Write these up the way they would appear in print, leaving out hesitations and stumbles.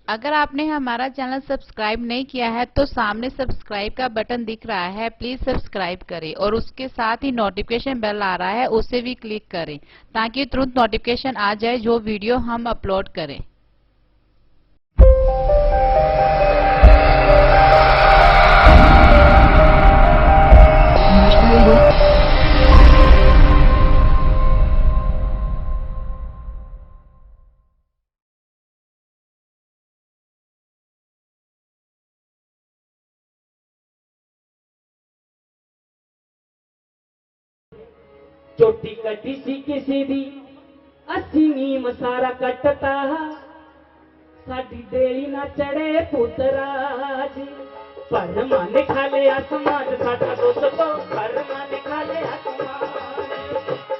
अगर आपने हमारा चैनल सब्सक्राइब नहीं किया है तो सामने सब्सक्राइब का बटन दिख रहा है, प्लीज सब्सक्राइब करें और उसके साथ ही नोटिफिकेशन बेल आ रहा है, उसे भी क्लिक करें ताकि तुरंत नोटिफिकेशन आ जाए जो वीडियो हम अपलोड करें। चोटी कटी सी किसी दी अस्सी नीम सारा कटता साडी देली ना चढ़े पुतराज पर मन खाले आसमान साडा दोस्त को पर मन खाले आसमान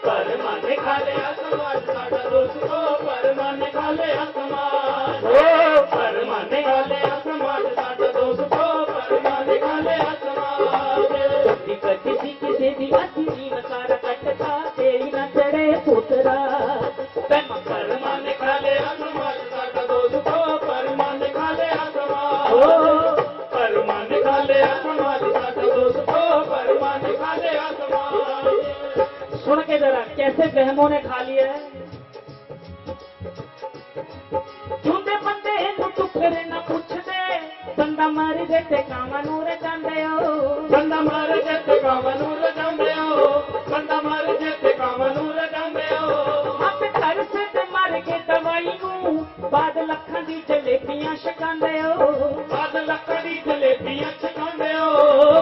पर मन खाले आसमान साडा दोस्त को पर मन खाले आसमान ओ पर मन खाले आसमान साडा दोस्त को पर मन खाले आसमान चोटी कटी सी किसी दी अस्सी नीम सारा कटता देली ना चढ़े पुतराज पर मन खाले आसमान साडा दोस्त को पर मन खाले आसमान ओ पर मन खाले आसमान साडा दोस्त को पर मन खाले आसमान। सुन के जरा कैसे बहमों ने खा लिया है। झुंडे बंदे नु टुकड़े ना पूछ दे बंदा मार दे ते कामा नूर जांदे हो बंदा मार दे ते कामा नूर जांदे हो बंदा मार दे ते कामा नूर जांदे हो आप घर से ते मार के दवाई नू बाद लखां दी जलेबियां छकांदे हो बाद लखां दी जलेबियां छकांदे हो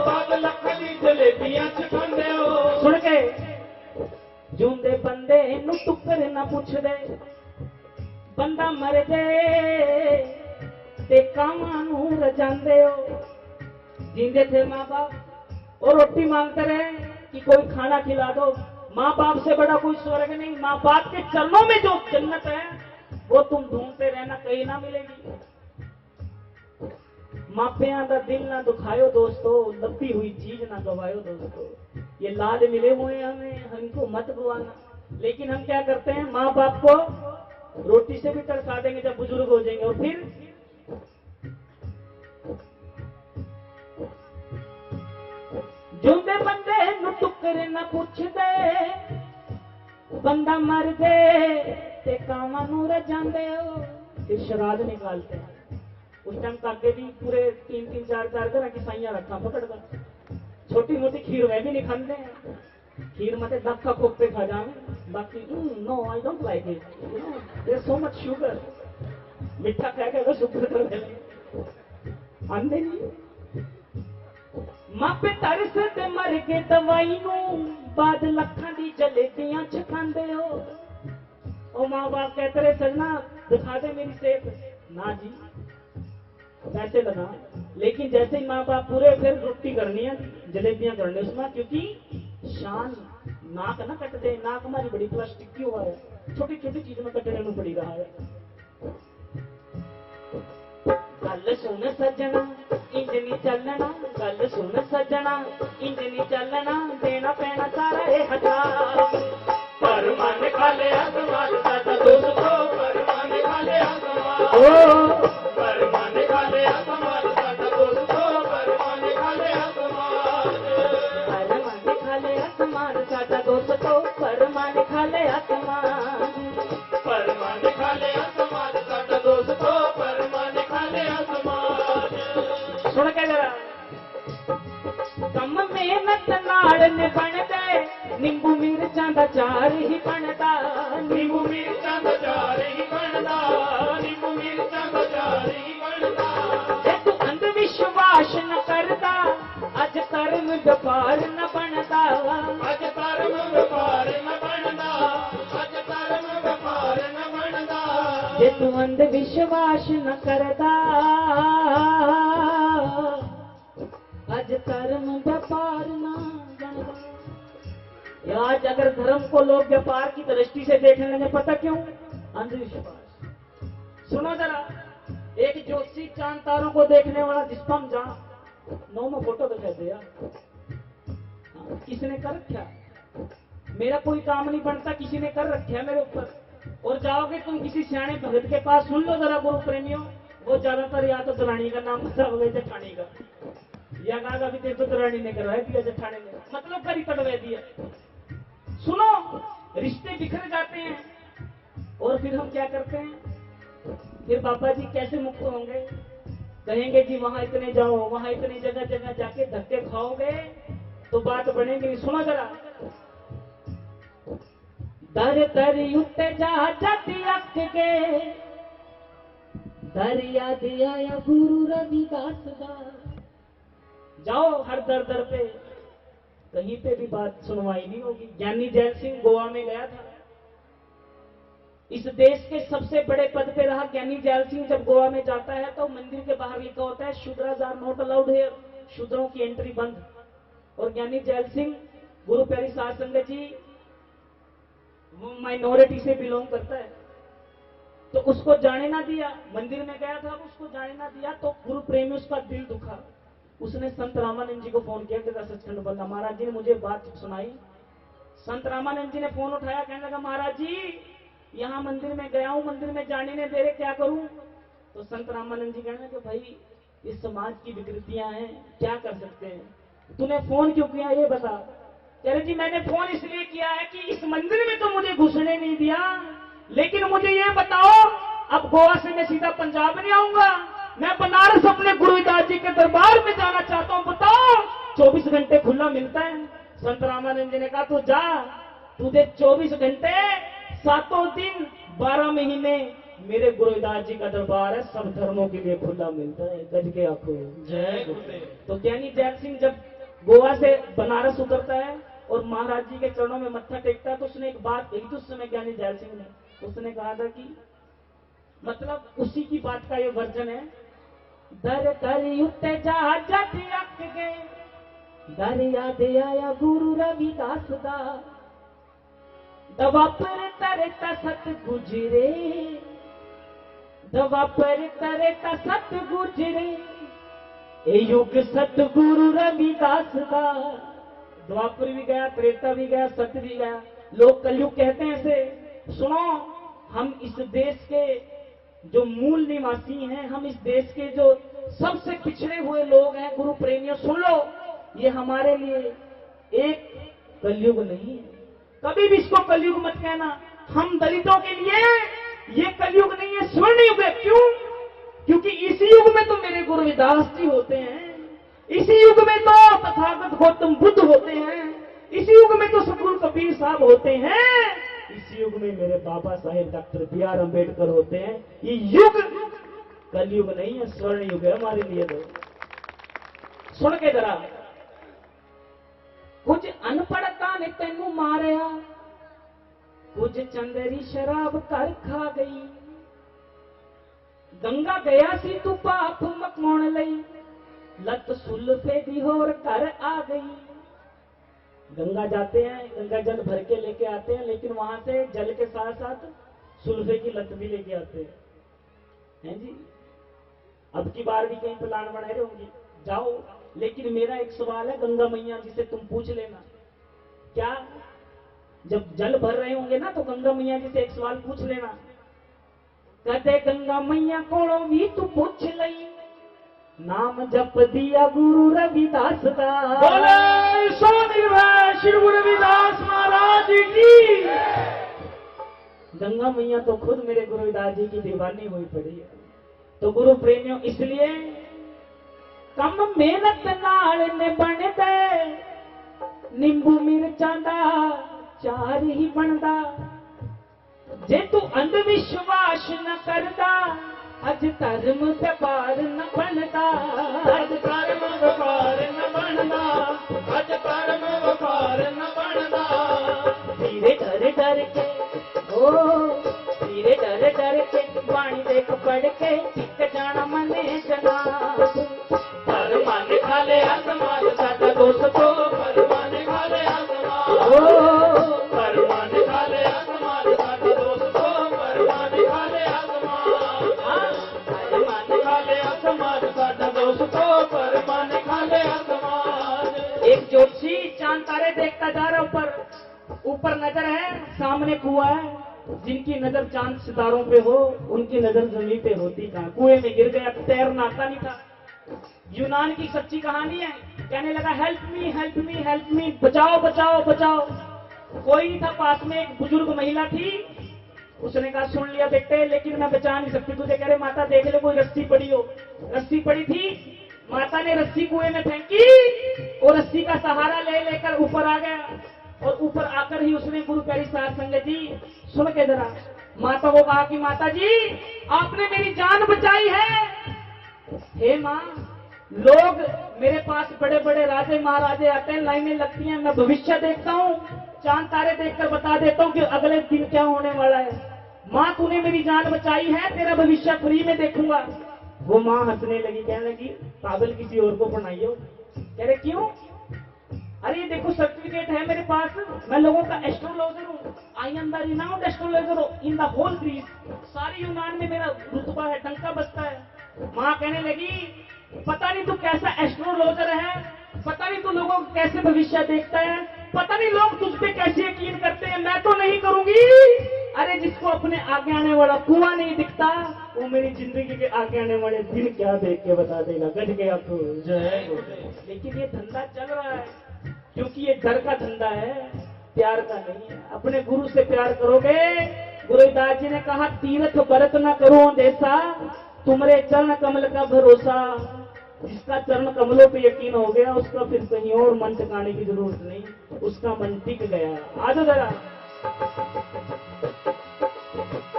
बाद लखां दी जलेबियां छकांदे हो। सुन के झुंडे बंदे नु टुकड़े ना पूछ दे बंदा मर जाए ते कामा नू रजांदे हो। जिंदे थे माँ बाप और रोटी मांगते रहे कि कोई खाना खिला दो। माँ बाप से बड़ा कोई स्वर्ग नहीं। माँ बाप के चरणों में जो जन्नत है वो तुम ढूंढते रहना, कहीं ना मिलेगी। मापिया का दिल ना दुखायो दोस्तों, लपी हुई चीज ना गवायो दोस्तों। ये लाड मिले हुए हमें, हमको मत गवाना। लेकिन हम क्या करते हैं, माँ बाप को रोटी से भी तरसा देंगे जब बुजुर्ग हो जाएंगे। और फिर जुंदे बंदे नु टुकड़े ना पूछ दे बंदा मर गए ते कामा नू रजांदे हो। फिर शराद निकालते हैं। उस टाइम काके भी पूरे 3-3 4-4 घर की साइयां रखा पकड़ कर छोटी मोटी खीर वह भी नहीं खाते हैं। खीर मत धक्का खोपते खा जाए। बाकी no I don't like it, there so much sugar. मीठा खा के वो शुगर कर दे आंदे नहीं। मापे तरस ते मर के दवाई नू बाद लखां दी जलेबियां छकांदे हो। ओ माँ बाप कहते रहे सजना दिखा दे मेरी सेहत। ना जी पैसे लगा। लेकिन जैसे ही माँ बाप पूरे फिर रोटी करनी है, जलेबियां करनी उसमें, क्योंकि शान नाक ना कट दे। नाक हमारी बड़ी प्लास्टिक की हुआ है, छोटी छोटी चीज में कटने में पड़ी रहा है। गल सुन सजना इंज नहीं चलना, गल सुन सजना इंज नहीं चलना, देना पैना सारा ये हजार। पर मन खाले आसमान साडा दोस्त को पर मन खाले आसमान ओ पर मन खाले आसमान साडा दोस्त को पर मन खाले आसमान। पर मन खाले आसमान साडा दोस्त को पर मन खाले आसमान। पर मन खाले आसमान साडा दोस्त को पर मन खाले आसमान। सुन के जरा कम मेहनत नाल ने बनदे नींबू मिर्चां दा चार ही बनदा। नींबू मिर्चां दा चार ही बनदा, नींबू मिर्चां दा चार ही बनदा। जे तू अंध विश्वास न करदा अज कर्म व्यापार न बनदा। अज कर्म व्यापार न बनदा, अज कर्म व्यापार न बनदा। जे तू अंध विश्वास न करदा अज कर्म व्यापार न बनदा। आज अगर धर्म को लोग व्यापार की दृष्टि से देखने लगे, पता क्यों? अंधविश्वास। सुनो जरा, एक ज्योतिषी चांद तारों को देखने वाला जिसको हम जहां नो में फोटो दिखा दिया, किसने कर रखा? मेरा कोई काम नहीं बनता, किसी ने कर रखा है मेरे ऊपर। और जाओगे तुम किसी सियाने भगत के पास, सुन लो जरा गुरु प्रेमियों, वो ज्यादातर या तो दरानी का नाम पता होगा जेठानी का, या कहा भी तेरे तो दरानी ने करवाया दिया जेठानी ने, मतलब करी तड़वे दिया। सुनो, रिश्ते बिखर जाते हैं और फिर हम क्या करते हैं, फिर बाबा जी कैसे मुक्त होंगे, कहेंगे जी वहां इतने जाओ, वहां इतनी जगह जगह जाके धक्के खाओगे तो बात बनेगी। सुनो जरा, दर दर उठे जा जाती अक के, दरिया दिया या गुरु रविदास दा। जाओ हर दर दर पे, कहीं पे भी बात सुनवाई नहीं होगी। ज्ञानी जैल सिंह गोवा में गया था, इस देश के सबसे बड़े पद पे रहा ज्ञानी जैल सिंह। जब गोवा में जाता है तो मंदिर के बाहर लिखा होता है Shudras are not allowed here, शूद्रों की एंट्री बंद। और ज्ञानी जैल सिंह, गुरु प्यारी साध संगत जी, वो माइनॉरिटी से बिलोंग करता है, तो उसको जाने ना दिया। मंदिर में गया था, उसको जाने ना दिया, तो गुरु प्रेमी उसका दिल दुखा। उसने संत रामानंद जी को फोन किया कि सचखंड बंदा महाराज जी ने मुझे बात सुनाई। संत रामानंद जी ने फोन उठाया, कहने लगा महाराज जी यहाँ मंदिर में गया हूं, मंदिर में जाने ने दे रहे, क्या करूं। तो संत रामानंद जी कहने लगे भाई इस समाज की विकृतियां हैं, क्या कर सकते हैं, तूने फोन क्यों किया ये बता। कह रहे जी मैंने फोन इसलिए किया है कि इस मंदिर में तो मुझे घुसने नहीं दिया, लेकिन मुझे ये बताओ अब गोवा से मैं सीधा पंजाब नहीं आऊंगा, मैं बनारस अपने गुरुदास जी के दरबार में जाना चाहता हूं, बताओ 24 घंटे खुला मिलता है। संत रामानंद जी ने कहा तू जा, तुझे 24 घंटे 7 दिन 12 महीने मेरे गुरुदास जी का दरबार है, सब धर्मों के लिए खुला मिलता है। गज के आंखों जय गुरुदेव। तो ज्ञानी जैल सिंह जब गोवा से बनारस उतरता है और महाराज जी के चरणों में मत्था टेकता है, तो उसने एक बात कही थी उस समय ज्ञानी जैल सिंह ने, उसने कहा था कि मतलब उसी की बात का ये वर्जन है, दर दर उठे जा जाती अक गए, दरिया दे आया गुरु रविदास दा, दवा पर तरता सत गुजरे, दवा पर तरता सत गुजरे, ए युग सतगुरु रविदास दा। द्वापर भी गया, त्रेता भी गया, सत्य भी गया, लोग कलयुग कहते हैं ऐसे। सुनो, हम इस देश के जो मूल निवासी हैं, हम इस देश के जो सबसे पिछड़े हुए लोग हैं, गुरु प्रेमियों सुन लो, ये हमारे लिए एक कलयुग नहीं है, कभी भी इसको कलयुग मत कहना। हम दलितों के लिए ये कलयुग नहीं है, स्वर्ण युग है। क्यों? क्योंकि इसी युग में तो मेरे गुरुदास जी होते हैं, इसी युग में तो तथागत गौतम बुद्ध होते हैं, इसी युग में तो सतगुरु कबीर साहब होते हैं, इसी युग में मेरे बाबा साहेब डॉक्टर बी.आर. अम्बेडकर होते हैं। ये युग कलयुग नहीं है, स्वर्ण युग है हमारे लिए। तो सुन के जरा, कुछ अनपढ़ता ने तेनू मारिया, कुछ चंदेरी शराब कर खा गई, गंगा गया सी तू पाप मकाउण लई, लत सुल्फे दी होर घर आ गई। गंगा जाते हैं, गंगा जल भर के लेके आते हैं, लेकिन वहां से जल के साथ साथ सुल्फे की लत भी लेके आते हैं जी। अब की बार भी कहीं प्लान बना रहे होंगे, जाओ। लेकिन मेरा एक सवाल है गंगा मैया जी से, तुम पूछ लेना, क्या जब जल भर रहे होंगे ना तो गंगा मैया जी से एक सवाल पूछ लेना, कदे गंगा मैया कोलों भी तू पूछ लई, नाम जप दिया गुरु रविदास दा। बोले सोनिर्भय श्री गुरु रविदास महाराज की। गंगा मैया तो खुद मेरे गुरु रविदास जी की दीवानी हुई पड़ी है। तो गुरु प्रेमियों, इसलिए कम मेहनत नाल ने बनदे, नींबू मिर्चां दा चार ही बनदा, जे तू अंधविश्वास न करदा, अज धर्म व्यापार न बनदा, अज धर्म व्यापार न बनदा, अज धर्म व्यापार न बनदा। धीरे डर डर के, ओ धीरे डर डर के, बाणी देख पढ़ के टिक जाना मने जनाब। परमान खाले आसमान साडा दोस्तो, परमान खाले आसमान, ओ परमान खाले आसमान साडा दोस्तो, परमान खाले आसमान, परमान खाले आसमान साडा दोस्तो, परमान खाले आसमान। एक ज्योतिषी चांद तारे देखता जा रहा, ऊपर ऊपर नजर है, सामने कुआं है, जिनकी नजर चांद सितारों पे हो उनकी नजर जमीन पे होती कहाँ। कुएं में गिर गया, तैरना आता नहीं था। यूनान की सच्ची कहानी है। कहने लगा help me help me help me, बचाओ बचाओ बचाओ। कोई नहीं था पास में, एक बुजुर्ग महिला थी। उसने कहा सुन लिया बेटे, लेकिन मैं बचा नहीं सकती तुझे। कह रहे माता देख ले कोई रस्सी पड़ी हो। रस्सी पड़ी थी, माता ने रस्सी कुएं में फेंकी और रस्सी का सहारा ले लेकर ऊपर आ गया। और ऊपर आकर ही उसने गुरु प्यारी साध संगत जी सुन के जरा माता को कहा कि माता जी आपने मेरी जान बचाई है। हे माँ, लोग मेरे पास बड़े बड़े राजे महाराजे आते हैं, लाइनें लगती हैं, मैं भविष्य देखता हूँ, चांद तारे देखकर बता देता हूँ कि अगले दिन क्या होने वाला है। माँ तूने मेरी जान बचाई है, तेरा भविष्य फ्री में देखूंगा। वो माँ हंसने लगी, कहने लगी पागल किसी और को पढ़ाइयो। कह रहे क्यों? अरे ये देखो सर्टिफिकेट है मेरे पास, मैं लोगों का एस्ट्रोलॉजर हूँ। I am the renowned astrologer in the whole Greece. सारी यूनान में मेरा रुतबा है, डंका बजता है। माँ कहने लगी पता नहीं तू कैसा एस्ट्रोलॉजर है, पता नहीं तू लोगों को कैसे भविष्य देखता है, पता नहीं लोग तुझ पे कैसे यकीन करते हैं, मैं तो नहीं करूंगी। अरे जिसको अपने आगे आने वाला कुआं नहीं दिखता, वो मेरी जिंदगी के आगे आने वाले दिन क्या देख के बता देगा। गज गया तो जय। लेकिन ये धंधा चल रहा है क्योंकि ये घर का धंधा है, प्यार का नहीं है। अपने गुरु से प्यार करोगे। गुरुदास जी ने कहा तीर्थ व्रत न करो देसा, तुम्हारे चरण कमल का भरोसा। जिसका चरण कमलों पे यकीन हो गया उसका फिर कहीं और मन टिकाने की जरूरत नहीं, उसका मन टिक गया। आ जाओ जरा।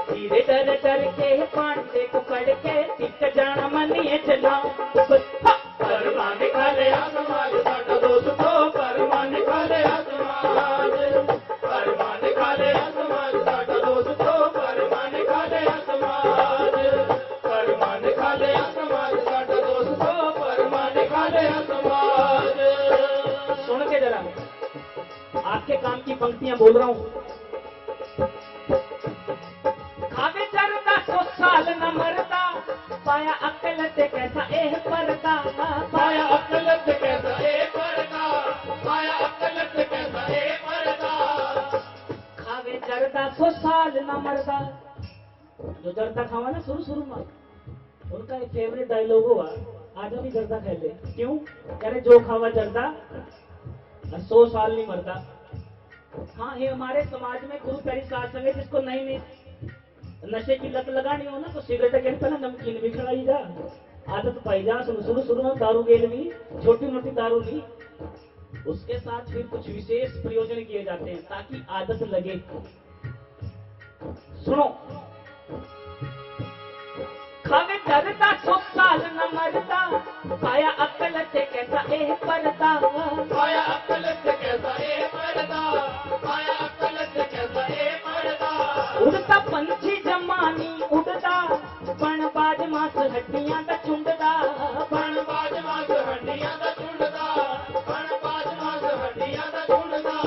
धीरे डर डर के पांडे को पढ़ के टिक जाना मनिए चला। परमान काले आसमान साडा दोस्तों, परमान काले आसमान, परमान काले आसमान साडा दोस्तों, परमान काले आसमान, परमान काले आसमान साडा दोस्तों, परमान काले आसमान। सुन के जरा आपके काम की पंक्तियां बोल रहा हूं। खावे चरता 100 साल न मरता, पाया अकल ते कैसा एह परता। पाया अकल से कैसा ए परदा, पाया अकल से कैसा ए परदा। खावे जरदा 100 साल न मरदा। जो जरदा खावा ना शुरू में, उनका एक फेवरेट डायलॉग हुआ आज भी जरदा खा ले। क्यों? कह रहे जो खावा जरदा 100 साल नहीं मरता। हाँ, ये हमारे समाज में गुरु प्यारी साध संगत जिसको नई नशे की लत लगानी हो ना, तो सिगरेट के पहले नमकीन भी खिलाई जा, आदत पाई जा। शुरू में दारू गेल भी, छोटी मोटी दारू नहीं, उसके साथ फिर कुछ विशेष प्रयोजन किए जाते हैं ताकि आदत लगे। सुनो, खावे डरता 100 साल न मरता, पाया अकल से कैसा एह परता। पाया अकल से कैसा ए परदा, पाया अकल से कैसा ए परदा। उड़ता पंछी जमानी उड़ता, पण बाज मास हड्डियां दा चुंडदा। पण बाज मास हड्डियां दा चुंडदा, पण बाज मास हड्डियां दा चुंडदा।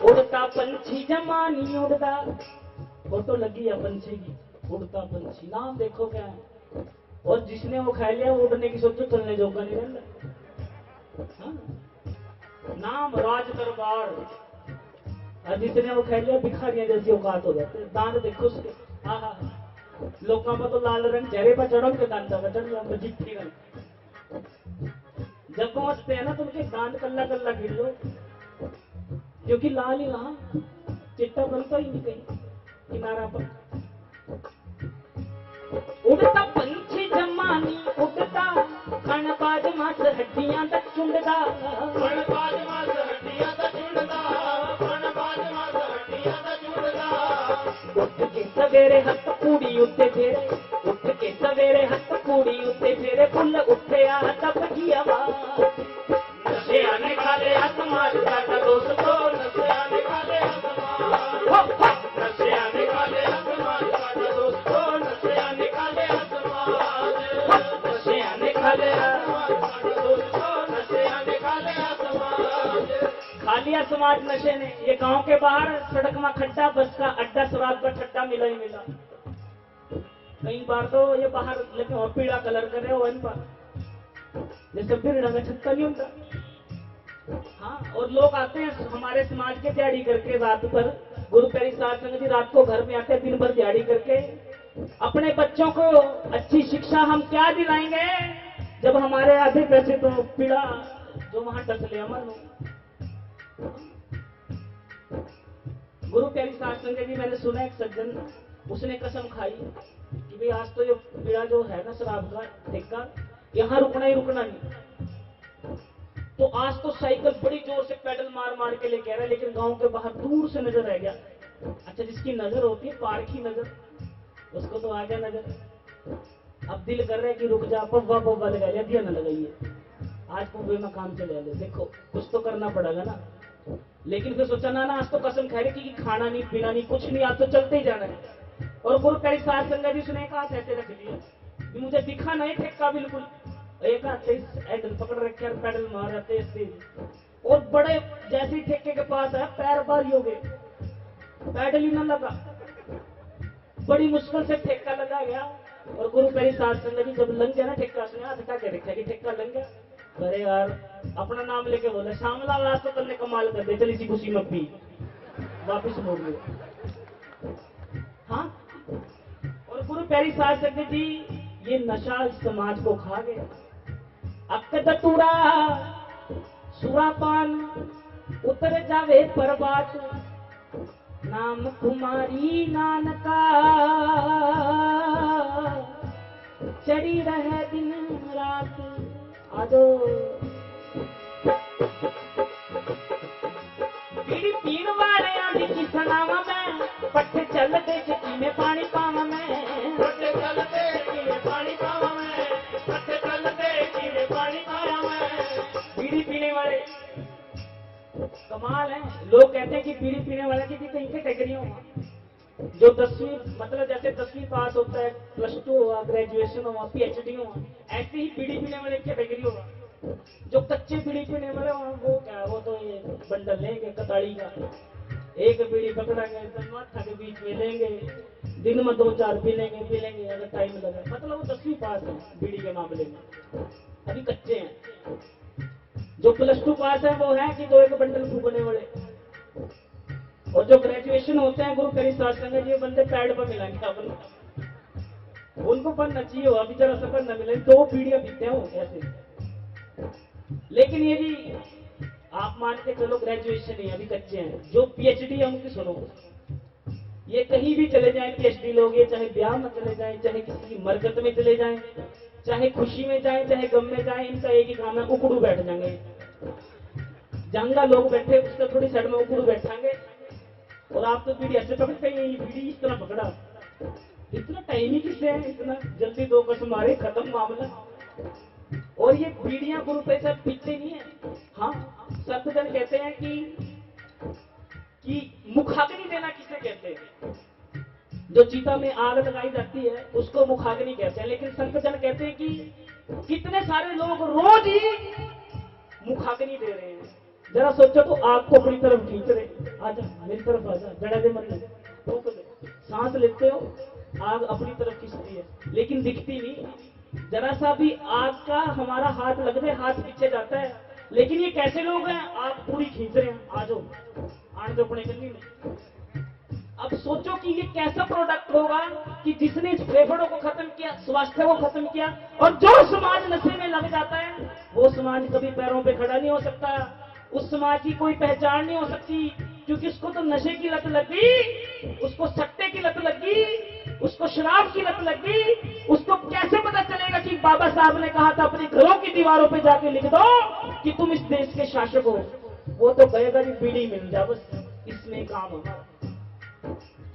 उड़ता पंछी जमानी उड़ता। फोटो लगी है पंछी की, उड़ता पंछी। नाम देखो क्या है। और जिसने वो खा लिया वो उड़ने की सोचो, चलने जोगा नहीं रहता। हाँ? नाम राज दरबार। और जिसने वो खा लिया भिखारियां जैसी औकात हो जाते। दांत देखो उसके, हाँ हाँ, लोगों में तो लाल रंग चेहरे पर चढ़ो के दांत का चढ़ जाओ जिट्ठी रंग। जब पहुंचते हैं ना तो उनके दांत कल्ला कल्ला गिर लो, क्योंकि लाल ही रहा, चिट्टा बनता ही नहीं कहीं किनारा पर। उड़ता पंछी जमानी उड़ता, खण बाज मास हड्डियां तक चुंडदा। पण बाज मास हड्डियां दा चुंडदा, पण बाज मास हड्डियां दा चुंडदा। उठ के सवेरे हथ कूड़ी उत्ते फेरे, उठ के सवेरे हथ कूड़ी उत्ते फेरे, फुल उठे आ तब की आवाज। नशिया ने खाले आसमान साडा दोस्तों, नशिया ने खाले आसमान, हो, हो। नशिया ने खाले आसमान साडा दोस्तों, नशिया ने खाले आसमान, नशिया ने खाले आसमान साडा दोस्तों, नशिया ने खाले आसमान। खा लिया समाज नशे ने। ये गांव के बाहर सड़क में खड्डा, बस का अड्डा, शराब का ठट्टा मिला ही मिला। कई बार तो ये बाहर लेकिन और पीला कलर करे हो इन पर, जैसे बिरड़ा में छत्ता नहीं होता। हाँ, और लोग आते हैं हमारे समाज के दिहाड़ी करके रात पर, गुरु प्यारी साध संगत जी रात को घर में आते हैं दिन भर दिहाड़ी करके। अपने बच्चों को अच्छी शिक्षा हम क्या दिलाएंगे जब हमारे आधे पैसे तो पीड़ा जो वहां टस ले अमन। गुरु प्यारी साध संगत जी मैंने सुना एक सज्जन उसने कसम खाई कि भाई आज तो ये पीड़ा जो है ना शराब का ठेका यहाँ रुकना ही रुकना नहीं। तो आज तो साइकिल बड़ी जोर से पेडल मार मार के लेके आ रहा है, लेकिन गांव के बाहर दूर से नजर रह गया। अच्छा जिसकी नजर होती है पार की नजर उसको तो आ गया नजर। अब दिल कर रहा है कि रुक जा, पव्वा पव्वा लगा लिया, दिया ना लगाइए, आज पुब्बे में काम चले ले। देखो कुछ तो करना पड़ेगा ना। लेकिन फिर सोचा ना आज तो कसम खा रही कि खाना नहीं पीना नहीं कुछ नहीं, आज तो चलते ही जाना है। और गुरु प्यारी साध संगत जी उसने एक हाथ ऐसे रख लिया, मुझे दिखा नहीं ठेका बिल्कुल, एक हाथ से हैंडल पकड़ रखे और पैडल मार रहे तेज तेज। और बड़े जैसे ही ठेके के पास है पैर भारी हो गए, पैडल ही ना लगा, बड़ी मुश्किल से ठेका लगा गया। और गुरु प्यारी साध संगत जी जब लग गया ना ठेका, उसने हाथ हटा के रखा कि ठेका लग गया। अरे यार अपना नाम लेके बोला श्यामला आज तो तुमने कमाल कर दे, चल इसी खुशी में पी वापिस मोड़ गए। हाँ और गुरु प्यारी साध संगत जी ये नशा समाज को खा गया। अकदतुरा सुरापान उतर जावे परबात, नाम कुमारी नानका चढ़ी रहे दिन रात। आजो बीड़ी पीण वाले आंधी की सनावा में, पट्टे चल दे कि में पानी पावा में, पट्टे चल दे कि पानी पावा में, पट्टे चल दे कि पानी पावा में। बीड़ी पीने वाले कमाल है। लोग कहते हैं कि बीड़ी पीने वाले की भी कई कैटेगरियां हुआ। जो 10वीं मतलब जैसे 10वीं पास होता है, +2 हुआ, ग्रेजुएशन हुआ, PhD हुआ, ऐसे ही बीड़ी पीने वाले कैटेगरी होगा। जो कच्चे बीड़ी पीने वाले वो क्या, वो तो ये बंडल लेंगे कताड़ी का, एक बीड़ी पकड़ेंगे तो माथा के बीच में लेंगे, दिन में 2-4 पी लेंगे अगर टाइम लगा। मतलब वो 10वीं पास है बीड़ी के मामले में, अभी कच्चे हैं। जो +2 पास है वो है कि 2-1 बंडल फूकने वाले। और जो ग्रेजुएशन होते हैं गुरु प्यारी साध संगत जी बंदे पैड पर मिलेंगे अपने, उनको बनना चाहिए हो अभी जरा सफर न मिले 2 पीढ़ियां बीते हो ऐसे। लेकिन ये भी आप मान के चलो ग्रेजुएशन ही अभी कच्चे हैं। जो PhD है उनकी सुनो, ये कहीं भी चले जाएं PhD लोग, ये चाहे ब्याह में चले जाएं, चाहे किसी की मरकत में चले जाएं, चाहे खुशी में जाएं, चाहे गम में जाएं, इनका एक ही काम है उकड़ू बैठ जाएंगे। जंगा लोग बैठे उससे थोड़ी साइड में उकड़ू बैठाएंगे। और आप तो बीड़ी ऐसे पकड़ते हैं, ये बीड़ी इस तरह पकड़ा, इतना टाइम ही किससे है, इतना जल्दी 2 कस मारे खत्म मामला। और ये बीड़ियां गुरु पे सब पीते नहीं है। हाँ सत्यजन कहते हैं कि मुखाग्नि देना किसे कहते हैं, जो चिता में आग लगाई जाती है उसको मुखाग्नि कहते हैं। लेकिन संतजन कहते हैं कि कितने सारे लोग रोज ही मुखाग्नि दे रहे हैं। जरा सोचो तो आग को अपनी तरफ खींच रहे, आजा मेरी तरफ आजा, जड़ा दे मन ठोक दे, सांस लेते हो आग अपनी तरफ खींचती है लेकिन दिखती नहीं। जरा सा भी आग का हमारा हाथ लग जाए हाथ पीछे जाता है। लेकिन ये कैसे लोग हैं, आग पूरी खींच रहे हैं, आ जाओ आने दो अपने गली में। अब सोचो कि ये कैसा प्रोडक्ट होगा कि जिसने इस फेफड़ों को खत्म किया, स्वास्थ्य को खत्म किया। और जो समाज नशे में लग जाता है वो समाज कभी पैरों पे खड़ा नहीं हो सकता, उस समाज की कोई पहचान नहीं हो सकती। क्योंकि उसको तो नशे की लत लगी, उसको सट्टे की लत लगी, उसको शराब की लत लगी। उसको कैसे पता चलेगा कि बाबा साहब ने कहा था अपने घरों की दीवारों पे जाके लिख दो कि तुम इस देश के शासक हो। वो तो कहेगा जी बीड़ी मिल जा बस, इसमें काम होगा।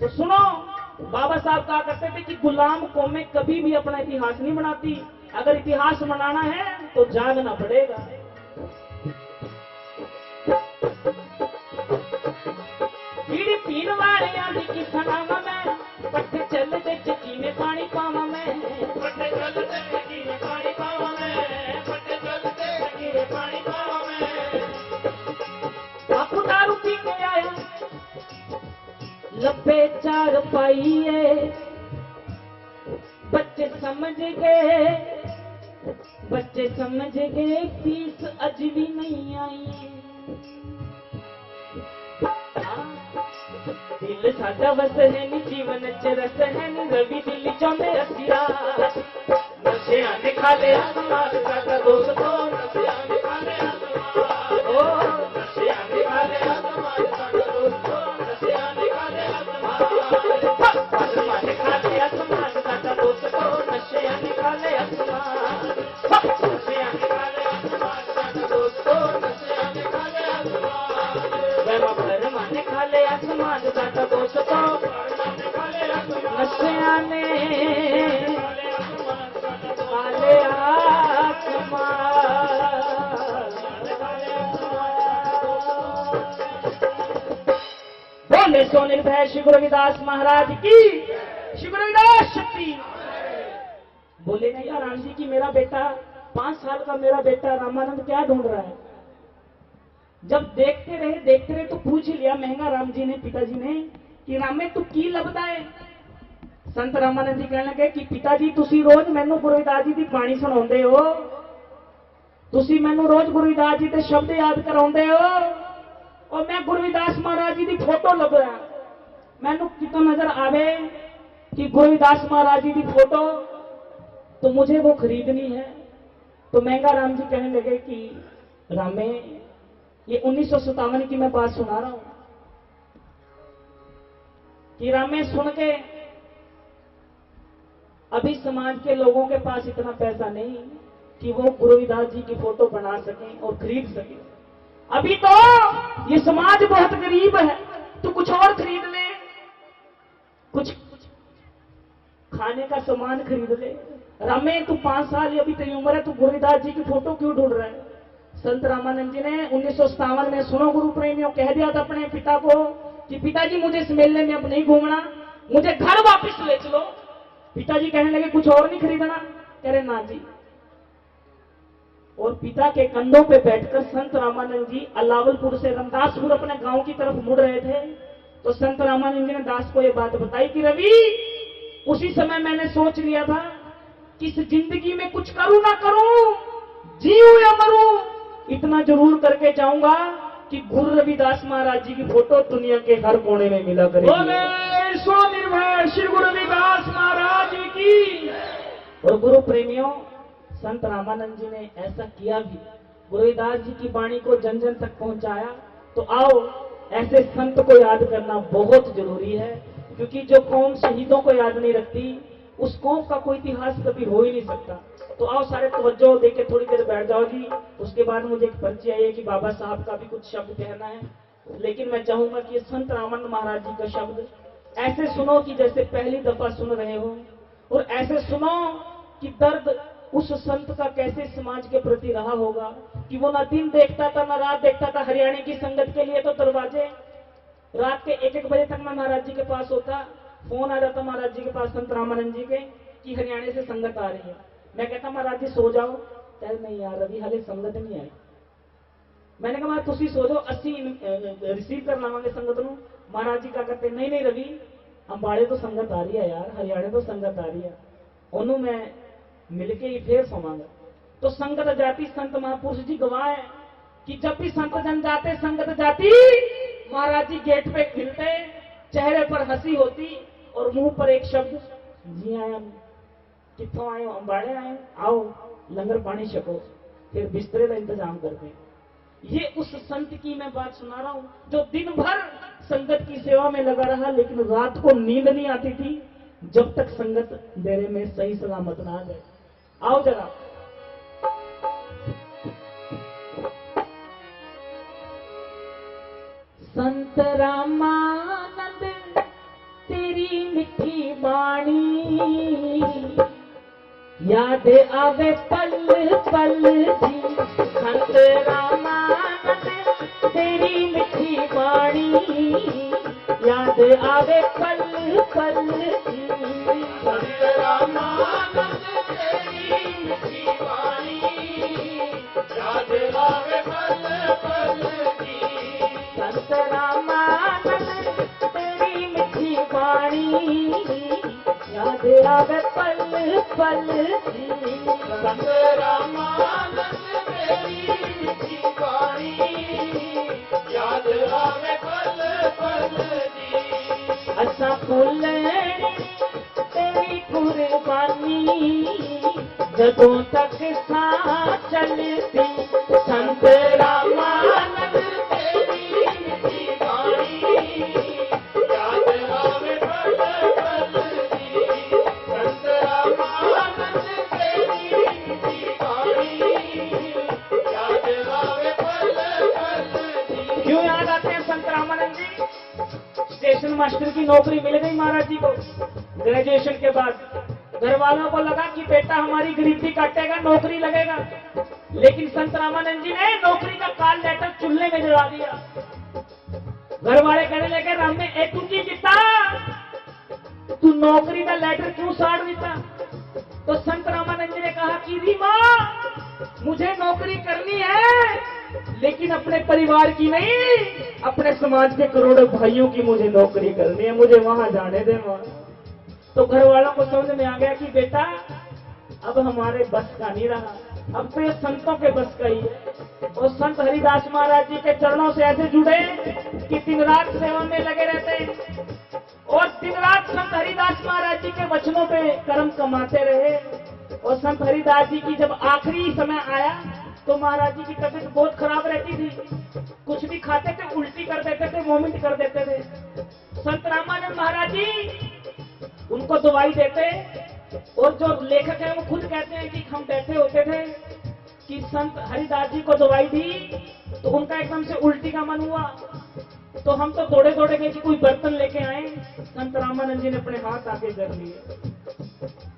तो सुनो, बाबा साहब कहा करते थे कि गुलाम कौमें कभी भी अपना इतिहास नहीं बनाती, अगर इतिहास बनाना है तो जागना पड़ेगा। बीड़ी पीन वाले आदि की सनावा में, पट्टे चल दे चकी में पानी पावा में, पट्टे चल दे चकी में पानी पावा में, पट्टे चल दे चकी में पानी पावा में। बापू दारू पी के आया लब्बे 4 पाइए, बच्चे समझ गए फीस अज भी नहीं आई। दिल साडा वस है नी जीवन च रस है नी रवि दिल चाहते असी रात नशिया ने खा लिया समाज साडा दोस्तो नशिया ने खा लिया समाज ओ नशिया ने खा लिया समाज साडा दोस्तो नशिया ने खा लिया समाज नशिया ने खा लिया समाज साडा दोस्तो नशिया ने खा लिया समाज नशिया ने खा लिया समाज साडा दोस्तो नशिया ने खा लिया समाज वह भरमा ने खा लिया समाज साडा दोस्तो ने खा लिया समाज नशिया ने खा लिया समाज साडा खा लिया समाज बोले सो निर्भय श्री गुरु रविदास महाराज की श्री गुरु रविदास शक्ति। बोले नहीं यार राम जी की मेरा बेटा 5 साल का मेरा बेटा रामानंद क्या ढूंढ रहा है। जब देखते रहे तो पूछ लिया महंगा राम जी ने पिताजी ने कि रामे तू की लभदा है। संत रामानंद जी कहने लगे कि पिताजी तुसी रोज मैनू गुरु रविदास जी की बाणी सुनाਉਂਦੇ हो, तुसी मैनू रोज गुरु रविदास जी के शब्द याद कराਉਂਦੇ हो और मैं गुरु रविदास महाराज जी की फोटो लभ रहा मैनू कितों नजर आवे कि गुरु रविदास महाराज जी की फोटो तो मुझे वो खरीदनी है। तो महंगा राम जी कहने लगे कि रामे ये 1957 की मैं बात सुना रहा हूं कि रामे सुन के अभी समाज के लोगों के पास इतना पैसा नहीं कि वो गुरु रविदास जी की फोटो बना सकें और खरीद सकें। अभी तो ये समाज बहुत गरीब है, तो कुछ और खरीद ले, कुछ खाने का सामान खरीद ले। रामे तू 5 साल अभी तेरी उम्र है, तू गुरु रविदास जी की फोटो क्यों ढूंढ रहा है। संत रामानंद जी ने 1957 में सुनो गुरु प्रेमियों कह दिया था अपने पिता को कि पिताजी मुझे इस मेले में अब नहीं घूमना, मुझे घर वापस ले चलो। पिताजी कहने लगे कुछ और नहीं खरीदना, कह रहे ना जी। और पिता के कंधों पे बैठकर संत रामानंद जी अलावलपुर से रमदासपुर अपने गांव की तरफ मुड़ रहे थे। तो संत रामानंद जी ने दास को यह बात बताई कि रवि उसी समय मैंने सोच लिया था कि इस जिंदगी में कुछ करूं ना करूं, जीऊं या मरूं, इतना जरूर करके जाऊंगा कि गुरु रविदास महाराज जी की फोटो दुनिया के हर कोने में मिला करेगी। बोले सो निर्भय श्री गुरु रविदास महाराज जी की। और गुरु प्रेमियों संत रामानंद जी ने ऐसा किया भी, गुरु रविदास जी की वाणी को जन जन तक पहुंचाया। तो आओ ऐसे संत को याद करना बहुत जरूरी है, क्योंकि जो कौम शहीदों को याद नहीं रखती उस कौम का कोई इतिहास कभी हो ही नहीं सकता। तो आओ सारे तवज्जो देके थोड़ी देर बैठ जाओ जी। उसके बाद मुझे एक पर्ची आई है कि बाबा साहब का भी कुछ शब्द कहना है, लेकिन मैं चाहूंगा कि संत रामानंद महाराज जी का शब्द ऐसे सुनो कि जैसे पहली दफा सुन रहे हो, और ऐसे सुनो कि दर्द उस संत का कैसे समाज के प्रति रहा होगा कि वो ना दिन देखता था ना रात देखता था। हरियाणा की संगत के लिए तो दरवाजे रात के 1-1 बजे तक मैं महाराज जी के पास होता, फोन आ जाता महाराज जी के पास संत रामानंद जी के कि हरियाणा से संगत आ रही है। मैं कहता महाराज जी सो जाओ, कह नहीं यार रवि हाले संगत नहीं आई। मैंने कहा महाराज तुसी सो जाओ, असी रिसीव कर लावांगे संगत नूं। महाराज जी क्या कहते नहीं नहीं रवि अंबाड़े तो संगत आ रही है यार, हरियाणा तो संगत आ रही है, ओनू मैं मिलके ही फिर सोवांगा। तो संगत जाती, संत महापुरुष जी गवाह है कि जब भी संत जन जाते संगत जाती, महाराज जी गेट पे खिलते, चेहरे पर हंसी होती और मुंह पर एक शब्द जी आया, कितों आए हो, अंबाड़े आए, आओ लंगर पानी छको, फिर बिस्तरे का इंतजाम करते हैं। ये उस संत की मैं बात सुना रहा हूं जो दिन भर संगत की सेवा में लगा रहा, लेकिन रात को नींद नहीं आती थी जब तक संगत डेरे में सही सलामत ना आ जाए। आओ जरा संत रामानंद तेरी मिठी बाणी याद आवे पल पल जी। संत रामानंद तेरी मिठी बाणी याद आवे पल पल जी। संत रामानंद तेरी मिठी वाणी याद आवे पल पल जी। संत रामानंद तेरी मिठी बाणी याद आवे पल पल जी। संत रामानंद तेरी मिठी वाणी याद आवे पल पल जी। जदों तक सांस चलती संत रामानंद तेरी मीठी बाणी याद आवे पल पल दी संत रामानंद तेरी मीठी बाणी याद आवे पल पल दी। क्यों याद आते हैं संत रामानंद जी? स्टेशन मास्टर की नौकरी मिल गई महाराज जी को ग्रेजुएशन के बाद। घर वालों को लगा कि बेटा हमारी गरीबी काटेगा, नौकरी लगेगा, लेकिन संत रामानंद जी ने नौकरी का कॉल लेटर चूल्हे में जला दिया। घर वाले कहने लगे रामे ए तू की किता, तू नौकरी का लेटर क्यों साड़ देता? तो संत रामानंद जी ने कहा कि री मां मुझे नौकरी करनी है, लेकिन अपने परिवार की नहीं, अपने समाज के करोड़ों भाइयों की मुझे नौकरी करनी है, मुझे वहां जाने दे मां। तो घर वालों को समझ में आ गया कि बेटा अब हमारे बस का नहीं रहा, अब तो ये संतों के बस का ही है। और संत हरिदास महाराज जी के चरणों से ऐसे जुड़े कि दिन रात सेवा में लगे रहते, और दिन रात संत हरिदास महाराज जी के वचनों पे कर्म कमाते रहे। और संत हरिदास जी की जब आखिरी समय आया तो महाराज जी की तबीयत बहुत खराब रहती थी, कुछ भी खाते थे उल्टी कर देते थे, वोमिट कर देते थे। संत रामानंद महाराज जी उनको दवाई देते, और जो लेखक है वो खुद कहते हैं कि हम बैठे होते थे कि संत हरिदास जी को दवाई दी तो उनका एकदम से उल्टी का मन हुआ, तो हम तो दौड़े दौड़े गए कि कोई बर्तन लेके आए। संत रामानंद जी ने अपने हाथ आगे कर लिए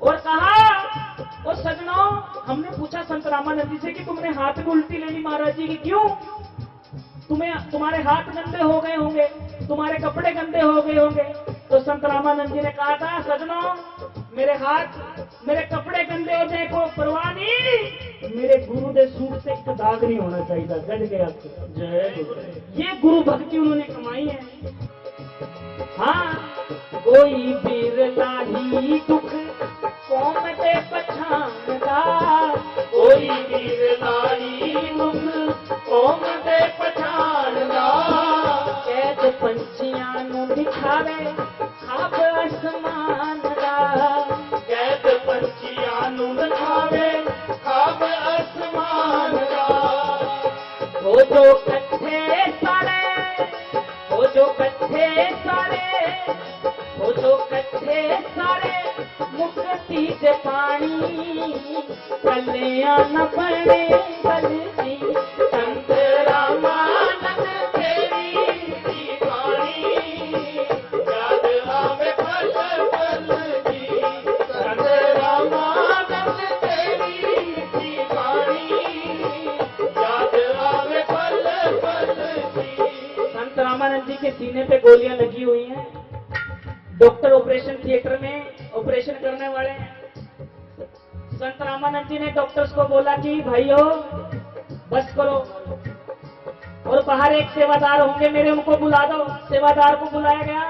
और कहा, और सजनों हमने पूछा संत रामानंद जी से कि तुमने हाथ में उल्टी ले ली महाराज जी की, क्यों? तुम्हारे हाथ गंदे हो गए होंगे, तुम्हारे कपड़े गंदे हो गए होंगे। तो संत रामानंद जी ने कहा था सजनों मेरे हाथ मेरे कपड़े गंदे हो जाए को परवाह नहीं, मेरे गुरु के सूट से एक दाग नहीं होना चाहिए। गज गया जय गुरु। ये गुरु भक्ति उन्होंने कमाई है। हाँ कोई बिरला ही दुख कौम दे पछाणदा, कोई बिरला ही दुख कौम दे पछाणदा, कैद पंछियां नू दिखावे खाब आसमान दा, कैद पंछियां नू दिखावे खाब आसमान दा। हो जो कट्ठे सारे, हो जो कट्ठे सारे, हो जो कट्ठे सारे मुक्ति से पानी कल्याण न बने गलती। संत रामानंद तेरी मीठी बाणी याद आवे पल पल दी, संत रामानंद तेरी मीठी बाणी याद आवे पल पल दी। संत रामानंद जी के सीने पे गोलियां लगी हुई हैं, डॉक्टर ऑपरेशन थिएटर में ऑपरेशन करने वाले हैं। संत रामानंद जी ने डॉक्टर्स को बोला कि भाइयों बस करो, और बाहर एक सेवादार होंगे मेरे, उनको बुला दो। सेवादार को बुलाया गया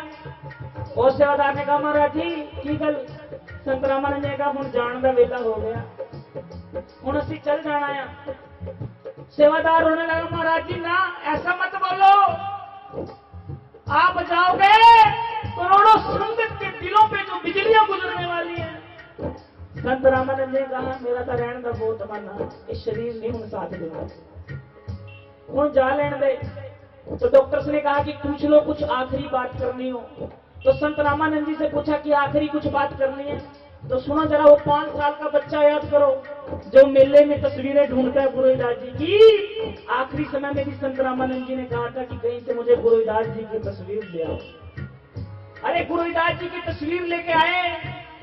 और सेवादार ने कहा महाराज जी की गल? संत रामानंद जी ने कहा हुण जान दा वेला हो गया, हुण असीं चल जाना है। सेवादार रोने लगा महाराज जी ना ऐसा मत बोलो, आप जाओगे करोड़ों संगत के दिलों पे जो बिजलियां गुजरने वाली हैं। संत रामानंद ने कहा मेरा तो रहने का बहुत मन है, इस शरीर नहीं हूं साथ देना, हूं जा लेने दे। तो डॉक्टर्स ने कहा कि पूछ लो कुछ आखिरी बात करनी हो। तो संत रामानंद जी से पूछा कि आखिरी कुछ बात करनी है तो सुनो जरा, वो 5 साल का बच्चा याद करो जो मेले में तस्वीरें ढूंढता है गुरुदास जी की। आखिरी समय में भी संत रामानंद जी ने कहा था कि कहीं से मुझे गुरुदास जी की तस्वीर ले आओ। अरे गुरुदास जी की तस्वीर लेके आए,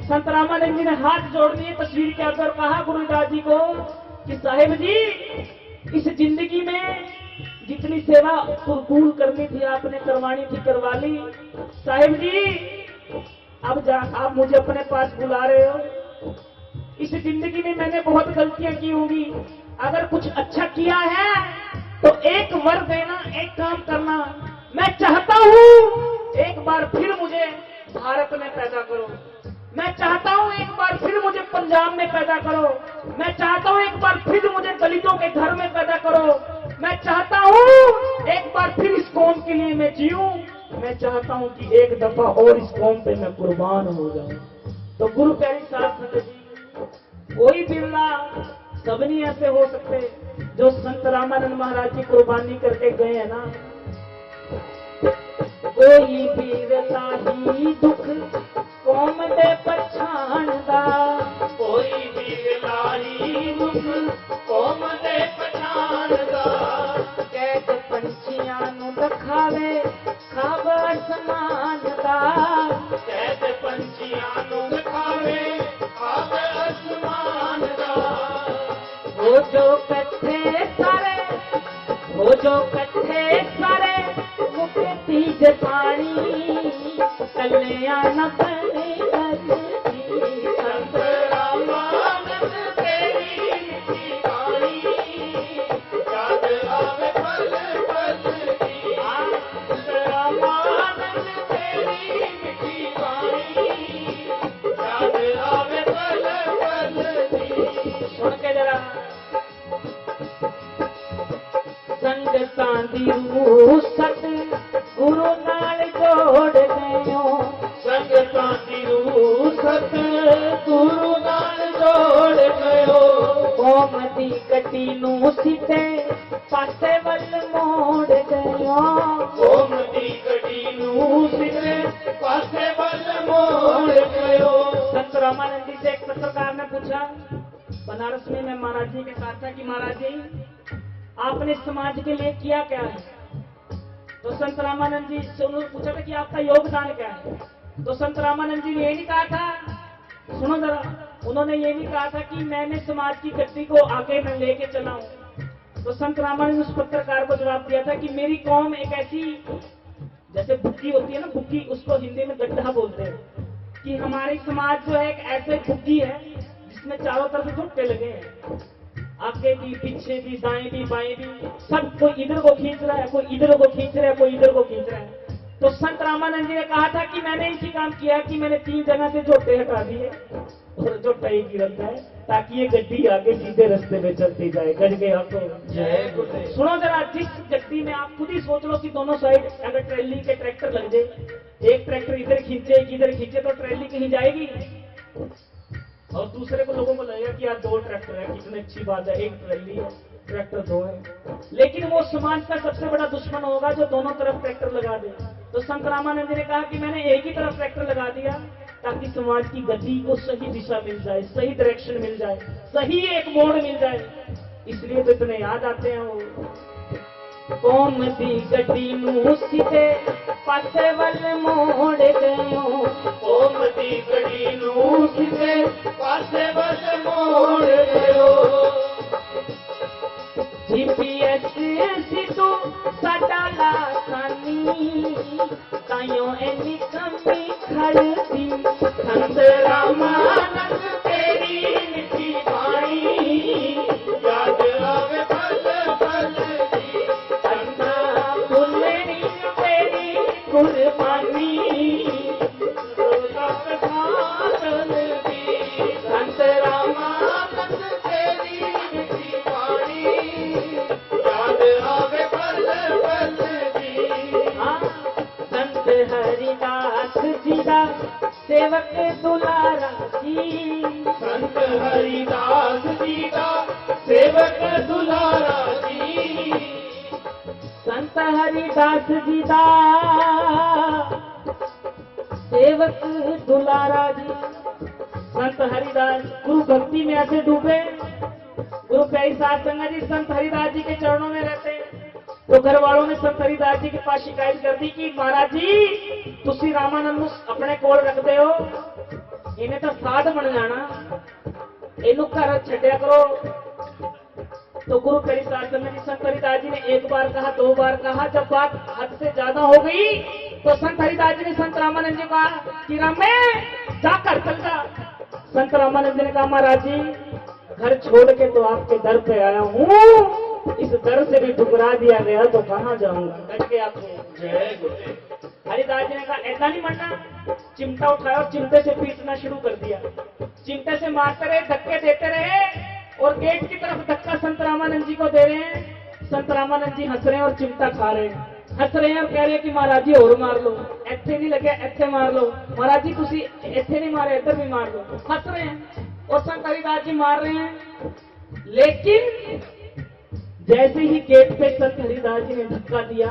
संत रामानंद जी ने हाथ जोड़ दिए तस्वीर के आगे और कहा गुरुदास जी को कि साहेब जी इस जिंदगी में जितनी सेवा फुल करनी थी आपने करवानी थी करवा ली। साहेब जी अब आप मुझे अपने पास बुला रहे हो, इस जिंदगी में मैंने बहुत गलतियां की होंगी, अगर कुछ अच्छा किया है तो एक वर देना, एक काम करना। मैं चाहता हूं एक बार फिर मुझे भारत में पैदा करो, मैं चाहता हूं एक बार फिर मुझे पंजाब में पैदा करो, मैं चाहता हूं एक बार फिर मुझे दलितों के घर में पैदा करो, मैं चाहता हूं एक बार फिर इस कौम के लिए मैं जीऊं, मैं चाहता हूं कि एक दफा और इस कौम पे मैं कुर्बान हो जाऊं। तो गुरु प्यारी साहब जी कोई बिरला, सब नहीं ऐसे हो सकते जो संत रामानंद महाराज की कुर्बानी करके गए हैं ना। कोई बिरला ही दुख कौम दे पछाणदा, कोई बिरला ही दुख कौम दे पछाणदा, कैद पंछियां नूं दखावे खाब असमान दा, कैद पंछियां नूं दिखावे खाब आसमान दा, हो जो कट्ठे सारे, हो जो कट्ठे सारे मुके तीज पानी, कल्याण बने धरती। संत रामानंद तेरी मिठी बाणी, याद आवे पल पल दी। संत रामानंद तेरी मिठी बाणी, याद आवे पल पल दी। सुन के जरा, संगतां दी रूह सत गुरु नाल जोड़ गयो, संगतां दी रूह सत गुरु नाल जोड़ गयो, कौम दी गड्डी नूं सीधे पासे वल मोड़ गयो। कौम दी गड्डी नूं सिरे पासे वल मोड़ गयो। संत रामानंद जी से एक पत्रकार ने पूछा, बनारस में मैं महाराज जी के साथ था, कि महाराज जी आपने समाज के लिए किया क्या है? तो संत रामानंद जी से उन्होंने पूछा था कि आपका योगदान क्या है? तो संत रामानंद जी ने ये नहीं कहा था, सुनो जरा, उन्होंने ये नहीं कहा था कि मैंने समाज की गद्दी को आगे मैं लेके चला हूं। तो संत रामानंद ने उस पत्रकार को जवाब दिया था कि मेरी कौम एक ऐसी, जैसे बुग्गी होती है ना, बुग्गी, उसको हिंदी में गड्ढा बोलते हैं, कि हमारी समाज जो है एक ऐसे बुग्गी है जिसमें चारों तरफ झुट्टे लगे हैं, आगे भी पीछे भी दाएं भी बाएं भी, सब कोई इधर को खींच रहा है, कोई इधर को खींच रहा है, कोई इधर को खींच रहा है। तो संत रामानंद जी ने कहा था कि मैंने इसी काम किया कि मैंने 3 जगह से झोटे हटा दिए और झोटा एक ही रखा है, ताकि ये गड्डी आगे सीधे रास्ते में चलती जाए। गज के आपको जय गुरुदेव। सुनो जरा, जिस गड्डी में आप खुद ही सोच लो कि दोनों साइड अगर ट्रेली के ट्रैक्टर लग जाए, एक ट्रैक्टर इधर खींचे एक इधर खींचे, तो ट्रेली कहीं जाएगी, और दूसरे को लोगों को लगेगा कि यार 2 ट्रैक्टर है, कितनी अच्छी बात है, एक ट्रेली है, ट्रैक्टर 2 है। लेकिन वो समाज का सबसे बड़ा दुश्मन होगा जो दोनों तरफ ट्रैक्टर लगा दे। तो संत रामानंद जी ने कहा कि मैंने एक ही तरफ ट्रैक्टर लगा दिया ताकि समाज की गति को सही दिशा मिल जाए, सही डायरेक्शन मिल जाए, सही एक मोड़ मिल जाए। इसलिए तो इतने याद आते हैं वो, कौम दी गड्डी नूं सीधे पासे वल मोड़ गयो, कौम दी गड्डी नूं सिरे पासे वल मोड़ गयो। जीपीएस सिद्धू साडा लासानी, ताइयों एनी कमी खड़ती। संत रामानंद तेरी मिठी बाणी, याद आवे पल पल दी। संत भुलनी तेरी कुर्बानी, लख खातन दी। संत रामानंद तेरी मिठी बाणी, याद आवे पल पल दी। हाँ, संत हरिदास जी दा सेवक दुलारा जी, संत हरिदास जी का सेवक दुलारा जी। संत हरिदास जी दा सेवक दुलारा जी। संत हरिदास गुरु भक्ति में ऐसे डूबे, गुरु प्यारी साध संगत जी संत हरिदास जी के चरणों में रहते। तो घर वालों ने संत हरिदास जी के पास शिकायत कर दी कि महाराज जी तुसी रामानंद नूं अपने कोल रखते हो, इन्हें तो साध बन जाना, इनू घर छड्या करो। तो गुरु प्यारी साध संगत जी संत हरिदास जी ने एक बार कहा, 2 बार कहा, जब बात हद से ज्यादा हो गई तो संत हरिदास जी ने संत रामानंद जी को कहा कि रामे जाकर चल जा। संत रामानंद जी ने कहा महाराज जी घर छोड़ के तो आपके दर पे आया हूँ, इस दर से भी ठुकरा दिया गया तो कहाँ जाऊंगा। कट के आपको जय गुरुदेव। हरिदास जी ने कहा ऐसा नहीं मरना। चिमटा उठाया और चिमटे से पीटना शुरू कर दिया। चिमटे से मारते रहे, धक्के देते रहे और गेट की तरफ धक्का संत रामानंद जी को दे रहे हैं। संत रामानंद जी हंस रहे हैं और चिमटा खा रहे हैं, हंस रहे हैं और कह रहे हैं कि महाराज जी और मार लो, ऐसे नहीं लगे ऐसे मार लो, महाराज जी तुसी ऐसे नहीं मारे इधर भी मार लो। हंस रहे हैं और संत हरिदास जी मार रहे हैं, लेकिन जैसे ही गेट पे संत हरिदास जी ने धक्का दिया,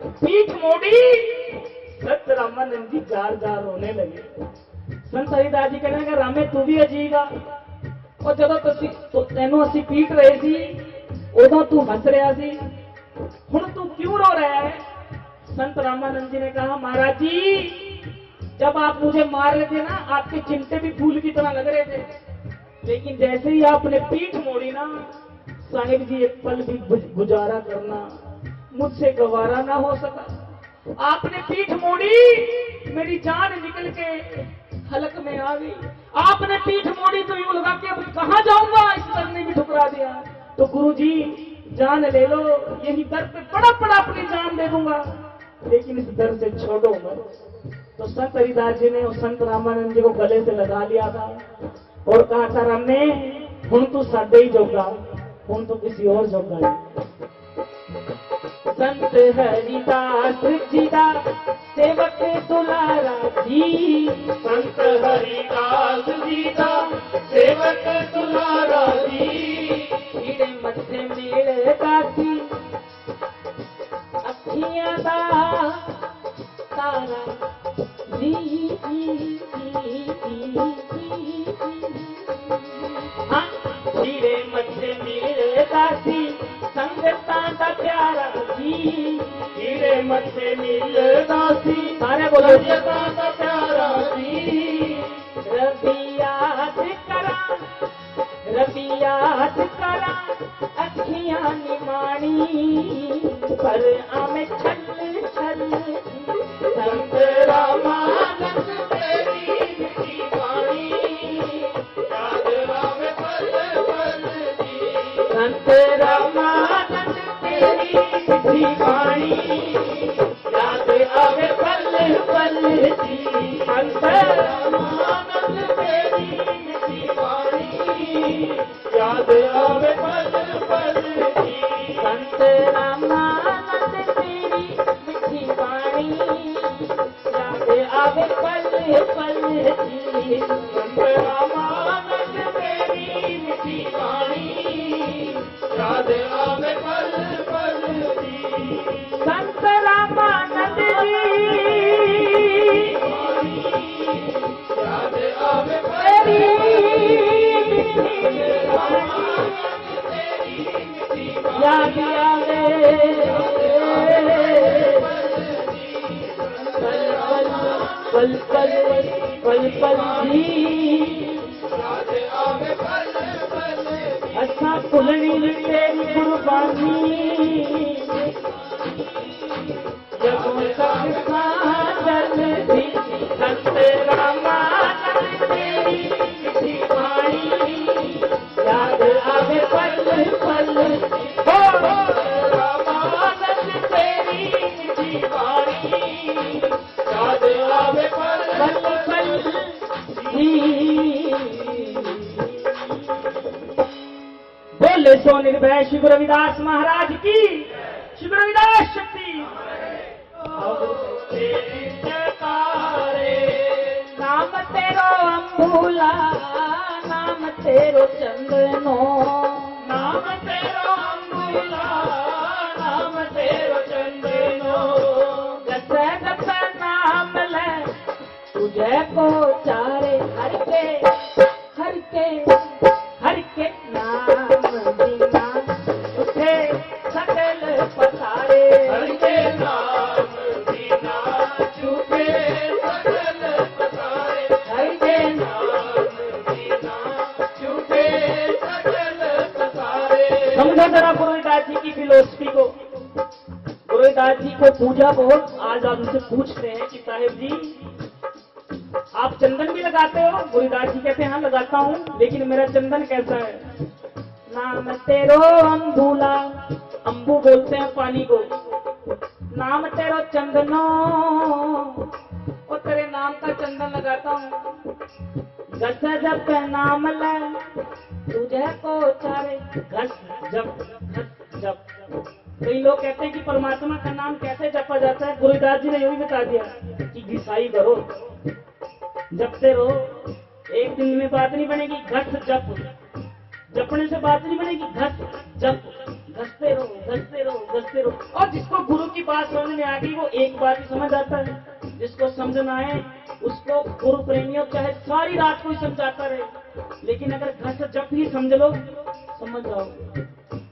पीठ मोड़ी, संत रामानंद जी जार जार रोने लगे। संत हरिदास जी कहने लगे, रामे तू भी अजीगा, और जब तेनों असी पीट रहे सी उदों तू हंस रहा सी, हुण तू क्यों रो रहा है? संत रामानंद जी ने कहा, महाराज जी जब आप मुझे मार रहे थे ना, आपके चिमटे भी फूल की तरह लग रहे थे, लेकिन जैसे ही आपने पीठ मोड़ी ना, साहिब जी एक पल भी गुजारा करना मुझसे गवारा ना हो सका। आपने पीठ मोड़ी, मेरी जान निकल के हलक में आ गई। आपने पीठ मोड़ी तो यूं लगा के अब कहां जाऊंगा, इस दर ने भी ठुकरा दिया। तो गुरुजी जान ले लो, यही दर पे पड़ा पड़ा अपनी जान दे दूंगा, लेकिन इस दर से छोड़ो मत। तो संत हरिदास जी ने उस संत रामानंद जी को गले से लगा लिया था और कहा था, रमने हुण तू साडे ही जोगा, हुण तो किसी और जोगा नहीं। संत हरिदास जी दा सेवक दुलारा जी, संत हरिदास जी दा सेवक दुलारा जी, हीरे मथे मिलदा सी अखियां दा तारा जी, हाँ हीरे मथे मिलदा सी संगतां दा प्यारा जी, हीरे मथे मिलदा सी सारे बोलो संगतां दा प्यारा जी। रबियात करा अखियां निमाणी, पर आमे छल छल संत रामानंद तेरी मिठी बाणी, याद आवे पल पल जी। संत रामानंद तेरी मिठी बाणी, याद आवे पल पल जी। संत रामानंद तेरी मिठी बाणी, याद आवे पल पल जी। संत रामानंद तेरी मिठी बाणी, याद आवे पल पल जी। संत रामानंद तेरी मिठी बाणी, याद आवे पल पल जी। संत रामानंद जी याद आवे पल तेरी याद आवे पल पल पल पल जी। याद आवे पल पल जी। अच्छा कुलनी तेरी कुर्बानी, जब तक साजन थी संत रामानंद तेरी मिठी बाणी, याद आवे पल पल हो रामानंद तेरी मिठी बाणी, याद आवे पल पल पल जी। बोले सो निर्भय श्री गुरु रविदास महाराज की, श्री गुरु रविदास शक्ति। तेरी जयकारे, नाम तेरो अंबुला, नाम तेरो चंदनो, नाम तेरो अंबुला, नाम तेरो चंदनो। जस जस नाम ले तुझे को चारे, हर के हर के हर के नाम बिना उठे सकल पसारे। हर के नाम बिना छूटे सकल पसारे, हर के नाम बिना छूटे सकल पसारे। समझो जरा गुरु रविदास जी की फिलोसफी को। गुरु रविदास जी को पूजा बहुत, आज आप उनसे पूछते हैं कि साहेब जी आप चंदन भी लगाते हो? गुरु रविदास जी कहते हैं हाँ लगाता हूँ, लेकिन मेरा चंदन कैसा है? नाम तेरो अंबुला, अंबु बोलते हैं पानी को, नाम तेरो चंदनो, और तेरे नाम का चंदन लगाता हूँ। घस जप नाम ले तुझे को चारे, घस जप। कई लोग कहते हैं कि परमात्मा का नाम कैसे जपा जाता है? गुरु रविदास जी ने यही बता दिया कि घिसाई करो, जपते रहो, एक दिन में बात नहीं बनेगी, घस जप, जपने से बात नहीं बनेगी, घस जप, घसते रहो घसते रहो घसते रहो। और जिसको गुरु की बात समझ में आ गई वो एक बात ही समझ आता है, जिसको समझना है उसको गुरु प्रेमियों चाहे सारी रात को ही समझाता रहे, लेकिन अगर घस जप ही समझ लो समझ जाओ।